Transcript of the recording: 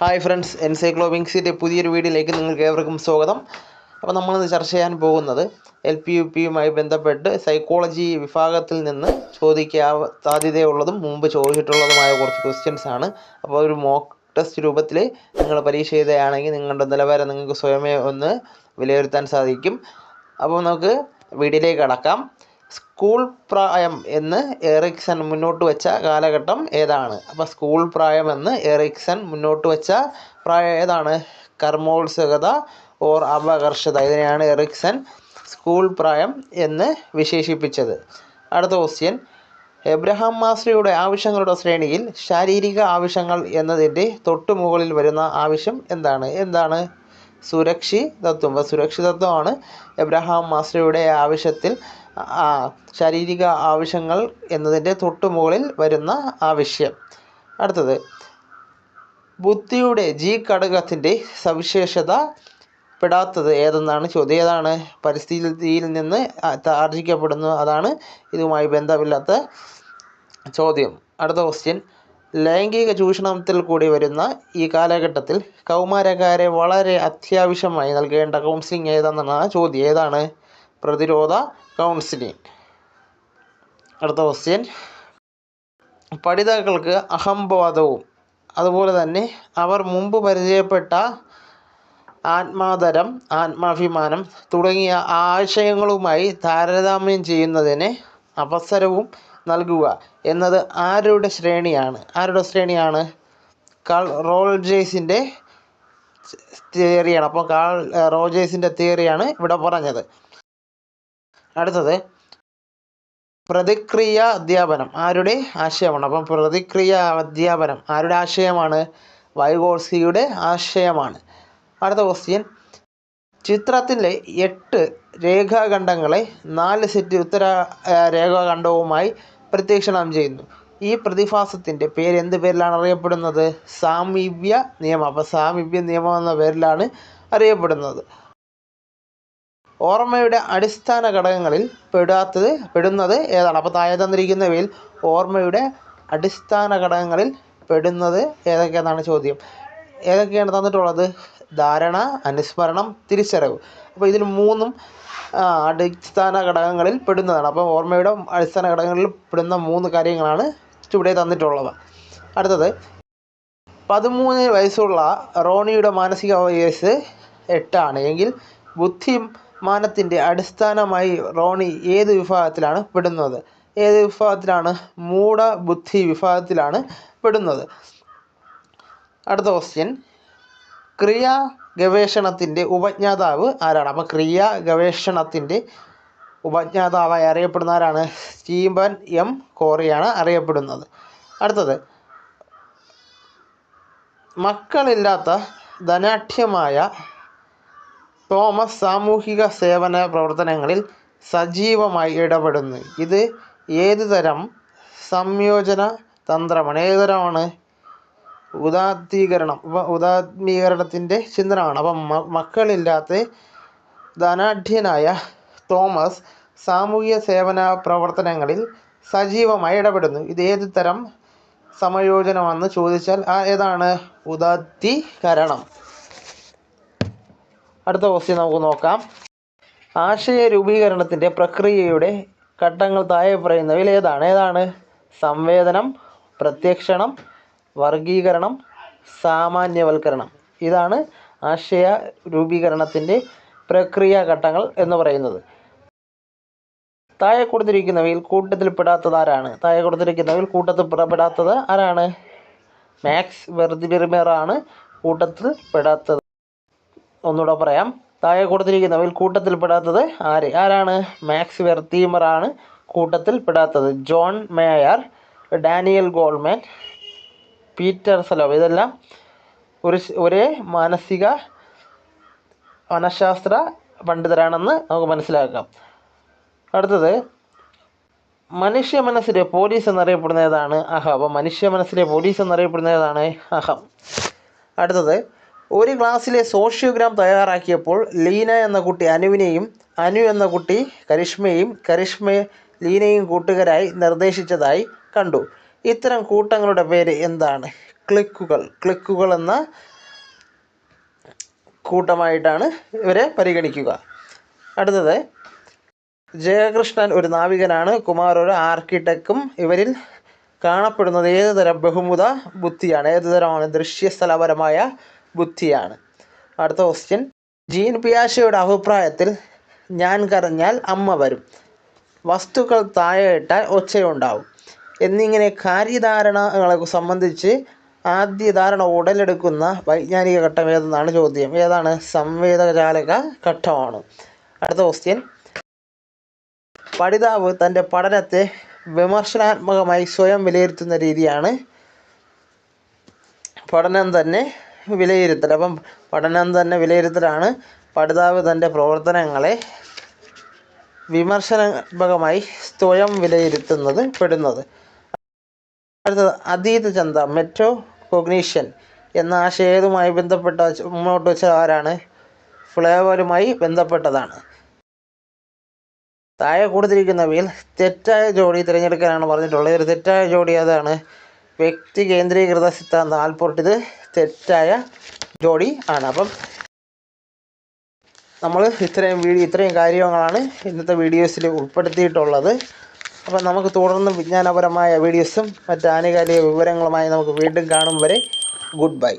Hi friends, എൻസൈക്ലോബിങ്സിൻ്റെ പുതിയൊരു വീഡിയോയിലേക്ക് നിങ്ങൾക്ക് ഏവർക്കും സ്വാഗതം. അപ്പോൾ നമ്മളിന്ന് ചർച്ച ചെയ്യാൻ പോകുന്നത് LP-UPയുമായി ബന്ധപ്പെട്ട് സൈക്കോളജി വിഭാഗത്തിൽ നിന്ന് ചോദിക്കാൻ സാധ്യതയുള്ളതും മുമ്പ് ചോദിച്ചിട്ടുള്ളതുമായ കുറച്ച് ക്വസ്റ്റ്യൻസ് ആണ്. അപ്പോൾ ഒരു മോക്ക് ടെസ്റ്റ് രൂപത്തിൽ നിങ്ങൾ പരീക്ഷ എഴുതുകയാണെങ്കിൽ നിങ്ങളുടെ നിലവാരം നിങ്ങൾക്ക് സ്വയമേ ഒന്ന് വിലയിരുത്താൻ സാധിക്കും. അപ്പോൾ നമുക്ക് വീഡിയോയിലേക്ക് കടക്കാം. സ്കൂൾ പ്രായം എന്ന് എറിക്സൺ മുന്നോട്ട് വെച്ച കാലഘട്ടം ഏതാണ്? അപ്പോൾ സ്കൂൾ പ്രായം എന്ന് എറിക്സൺ മുന്നോട്ട് വെച്ച പ്രായം ഏതാണ്? കർമ്മോത്സുകത ഓർ അപകർഷത. ഇതിനെയാണ് എറിക്സൺ സ്കൂൾ പ്രായം എന്ന് വിശേഷിപ്പിച്ചത്. അടുത്ത ക്വസ്റ്റ്യൻ, എബ്രഹാം മാസ്ലോയുടെ ആവശ്യങ്ങളുടെ ശ്രേണിയിൽ ശാരീരിക ആവശ്യങ്ങൾ എന്നതിൻ്റെ തൊട്ടു മുകളിൽ വരുന്ന ആവശ്യം എന്താണ്? സുരക്ഷിതത്വം. സുരക്ഷിതത്വമാണ് എബ്രഹാം മാസ്ലോയുടെ ആവശ്യത്തിൽ ശാരീരിക ആവശ്യങ്ങൾ എന്നതിൻ്റെ തൊട്ടു മുകളിൽ വരുന്ന ആവശ്യം. അടുത്തത്, ബുദ്ധിയുടെ G ഘടകത്തിൻ്റെ സവിശേഷത പെടാത്തത് ഏതെന്നാണ് ചോദ്യം. ഏതാണ്? പരിസ്ഥിതിയിൽ നിന്ന് ആർജിക്കപ്പെടുന്നു. അതാണ് ഇതുമായി ബന്ധമില്ലാത്ത ചോദ്യം. അടുത്ത ക്വസ്റ്റ്യൻ, ലൈംഗിക ചൂഷണത്തിൽ കൂടി വരുന്ന ഈ കാലഘട്ടത്തിൽ കൗമാരക്കാരെ വളരെ അത്യാവശ്യമായി നൽകേണ്ട കൗൺസിലിംഗ് ഏതെന്നാണ് ചോദ്യം. ഏതാണ്? പ്രതിരോധ കൗൺസിലിംഗ്. അടുത്ത ക്വസ്റ്റ്യൻ, പഠിതാക്കൾക്ക് അഹംബോധവും അതുപോലെ തന്നെ അവർ മുമ്പ് പരിചയപ്പെട്ട ആത്മാദരം, ആത്മാഭിമാനം തുടങ്ങിയ ആശയങ്ങളുമായി താരതമ്യം ചെയ്യുന്നതിന് അവസരവും നൽകുക എന്നത് ആരുടെ ശ്രേണിയാണ്? കാൾ റോജേഴ്സിൻ്റെ തിയറിയാണ്. അപ്പോൾ കാൾ റോജേഴ്സിൻ്റെ തിയറിയാണ് ഇവിടെ പറഞ്ഞത്. അടുത്തത്, പ്രതിക്രിയ അധ്യാപനം ആരുടെ ആശയമാണ്? അപ്പം പ്രതിക്രിയ അധ്യാപനം ആരുടെ ആശയമാണ്? വൈഗോട്സ്കിയുടെ ആശയമാണ്. അടുത്ത ക്വസ്റ്റ്യൻ, ചിത്രത്തിലെ 8 രേഖാഖണ്ഡങ്ങളെ 4 സെറ്റ് ഉത്തര രേഖാഖണ്ഡവുമായി പ്രത്യക്ഷണം ചെയ്യുന്നു. ഈ പ്രതിഭാസത്തിൻ്റെ പേര് എന്ത് പേരിലാണ് അറിയപ്പെടുന്നത്? സാമീപ്യ നിയമം. അപ്പോൾ സാമീപ്യ നിയമം എന്ന പേരിലാണ് അറിയപ്പെടുന്നത്. ഓർമ്മയുടെ അടിസ്ഥാന ഘടകങ്ങളിൽ പെടുന്നത് ഏതാണ്? അപ്പോൾ താഴെ തന്നിരിക്കുന്നവയിൽ ഓർമ്മയുടെ അടിസ്ഥാന ഘടകങ്ങളിൽ പെടുന്നത് ഏതൊക്കെയാണെന്നാണ് ചോദ്യം. ഏതൊക്കെയാണ് തന്നിട്ടുള്ളത്? ധാരണ, അനുസ്മരണം, തിരിച്ചറിവ്. അപ്പോൾ ഇതിൽ 3 അടിസ്ഥാന ഘടകങ്ങളിൽ പെടുന്നതാണ്. അപ്പോൾ ഓർമ്മയുടെ അടിസ്ഥാന ഘടകങ്ങളിൽ പെടുന്ന 3 കാര്യങ്ങളാണ് ഇവിടെ തന്നിട്ടുള്ളത്. അടുത്തത്, 13 വയസ്സുള്ള റോണിയുടെ മാനസിക വയസ്സ് 8 ആണ് എങ്കിൽ ബുദ്ധിമാനത്തിൻ്റെ അടിസ്ഥാനമായി റോണി ഏത് വിഭാഗത്തിലാണ് പെടുന്നത്? മൂഢബുദ്ധി വിഭാഗത്തിലാണ് പെടുന്നത്. അടുത്ത ക്വസ്റ്റ്യൻ, ക്രിയാ ഗവേഷണത്തിൻ്റെ ഉപജ്ഞാതാവ് ആരാണ്? അപ്പോൾ ക്രിയാ ഗവേഷണത്തിൻ്റെ ഉപജ്ഞാതാവായി അറിയപ്പെടുന്ന ആരാണ്? സ്റ്റീഫൻ എം കോറിയാണ് അറിയപ്പെടുന്നത്. അടുത്തത്, മക്കളില്ലാത്ത ധനാഢ്യമായ തോമസ് സാമൂഹിക സേവന പ്രവർത്തനങ്ങളിൽ സജീവമായി ഇടപെടുന്നു. ഇത് ഏത് തരം സംയോജന തന്ത്രമാണ്? ഏതുതരമാണ്? ഉദാത്മീകരണത്തിൻ്റെ ചിന്തനമാണ്. അപ്പം മക്കളില്ലാത്ത ധനാഢ്യനായ തോമസ് സാമൂഹിക സേവന പ്രവർത്തനങ്ങളിൽ സജീവമായി ഇടപെടുന്നു. ഇത് ഏത് തരം സമയോജനമെന്ന് ചോദിച്ചാൽ ഏതാണ്? ഉദാത്തീകരണം. അടുത്ത ക്വസ്റ്റ്യൻ നമുക്ക് നോക്കാം. ആശയ രൂപീകരണത്തിൻ്റെ പ്രക്രിയയുടെ ഘട്ടങ്ങൾ താഴെ പറയുന്നവയിൽ ഏതാണ്? സംവേദനം, പ്രത്യക്ഷണം, വർഗീകരണം, സാമാന്യവൽക്കരണം. ഇതാണ് ആശയ രൂപീകരണത്തിൻ്റെ പ്രക്രിയ ഘട്ടങ്ങൾ എന്ന് പറയുന്നത്. താഴെ കൊടുത്തിരിക്കുന്നവയിൽ കൂട്ടത്തിൽപ്പെടാത്തത് ആരാണ്? മാക്സ് വെർദിമറാണ് കൂട്ടത്തിൽപ്പെടാത്തത്. ഒന്നുകൂടെ പറയാം. താഴെ കൊടുത്തിരിക്കുന്നവയിൽ കൂട്ടത്തിൽപ്പെടാത്തത് ആരാണ്? മാക്സ് വെർദിമറാണ് കൂട്ടത്തിൽപ്പെടാത്തത്. John Mayer, Daniel Goleman, Peter Salovey ഇതെല്ലാം ഒരേ മനഃശാസ്ത്ര പണ്ഡിതരാണെന്ന് നമുക്ക് മനസ്സിലാക്കാം. അടുത്തത്, മനുഷ്യ മനസ്സിലെ പോലീസ് എന്നറിയപ്പെടുന്ന ഏതാണ്? അഹം. അപ്പോൾ മനുഷ്യ മനസ്സിലെ പോലീസ് എന്നറിയപ്പെടുന്ന ഏതാണ്? അഹം. അടുത്തത്, ഒരു ക്ലാസ്സിലെ സോഷ്യോഗ്രാം തയ്യാറാക്കിയപ്പോൾ ലീന എന്ന കുട്ടി അനുവിനെയും അനു എന്ന കുട്ടി കരിഷ്മയെയും കരിഷ്മ ലീനയും കൂട്ടുകാരായി നിർദ്ദേശിച്ചതായി കണ്ടു. ഇത്തരം കൂട്ടങ്ങളുടെ പേര് എന്താണ്? ക്ലിക്കുകൾ എന്ന കൂട്ടമായിട്ടാണ് ഇവരെ പരിഗണിക്കുക. അടുത്തത്, ജയകൃഷ്ണൻ ഒരു നാവികനാണ്, കുമാർ ഒരു ആർക്കിടെക്റ്റും. ഇവരിൽ കാണപ്പെടുന്നത് ഏതുതരം ബഹുമുഖ ബുദ്ധിയാണ്? ഏതുതരമാണ്? ദൃശ്യസ്ഥലപരമായ ബുദ്ധിയാണ്. അടുത്ത ക്വസ്റ്റ്യൻ, ജീൻ പിയാഷെയുടെ അഭിപ്രായത്തിൽ ഞാൻ കരഞ്ഞാൽ അമ്മ വരും, വസ്തുക്കൾ താഴെ ഇട്ടാൽ ഒച്ചയുണ്ടാവും എന്നിങ്ങനെ കാര്യധാരണകളെ സംബന്ധിച്ച് ആദ്യ ധാരണ ഉടലെടുക്കുന്ന വൈജ്ഞാനിക ഘട്ടം ഏതെന്നാണ് ചോദ്യം. ഏതാണ്? സംവേദജാലക ഘട്ടമാണ്. അടുത്ത ക്വസ്റ്റ്യൻ, പഠിതാവ് തൻ്റെ പഠനത്തെ വിമർശനാത്മകമായി സ്വയം വിലയിരുത്തുന്ന രീതിയാണ് പഠനം തന്നെ വിലയിരുത്തൽ. അപ്പം പഠനം തന്നെ വിലയിരുത്തലാണ് പഠിതാവ് തൻ്റെ പ്രവർത്തനങ്ങളെ വിമർശനാത്മകമായി സ്വയം വിലയിരുത്തുന്നത് പെടുന്നത്. അടുത്തത്, അതീത ചിന്ത മെറ്റോ കോഗ്നിഷൻ എന്ന ആശയം ഏതുമായി ബന്ധപ്പെട്ട മുന്നോട്ട് വെച്ച ആരാണ്? ഫ്ലേവറുമായി ബന്ധപ്പെട്ടതാണ്. താഴെ കൊടുത്തിരിക്കുന്നവയിൽ തെറ്റായ ജോഡി തിരഞ്ഞെടുക്കാനാണ് പറഞ്ഞിട്ടുള്ളത്. ഒരു തെറ്റായ ജോഡി ഏതാണ്? വ്യക്തി കേന്ദ്രീകൃത സിദ്ധാന്തം ആൽപോർട്ട്. ഇത് തെറ്റായ ജോഡി ആണ്. അപ്പം നമ്മൾ ഇത്രയും കാര്യങ്ങളാണ് ഇന്നത്തെ വീഡിയോസിൽ ഉൾപ്പെടുത്തിയിട്ടുള്ളത്. അപ്പം നമുക്ക് തുടർന്ന് വിജ്ഞാനപരമായ വീഡിയോസും മറ്റ് ആനുകാലിക വിവരങ്ങളുമായി നമുക്ക് വീണ്ടും കാണും വരെ ഗുഡ് ബൈ.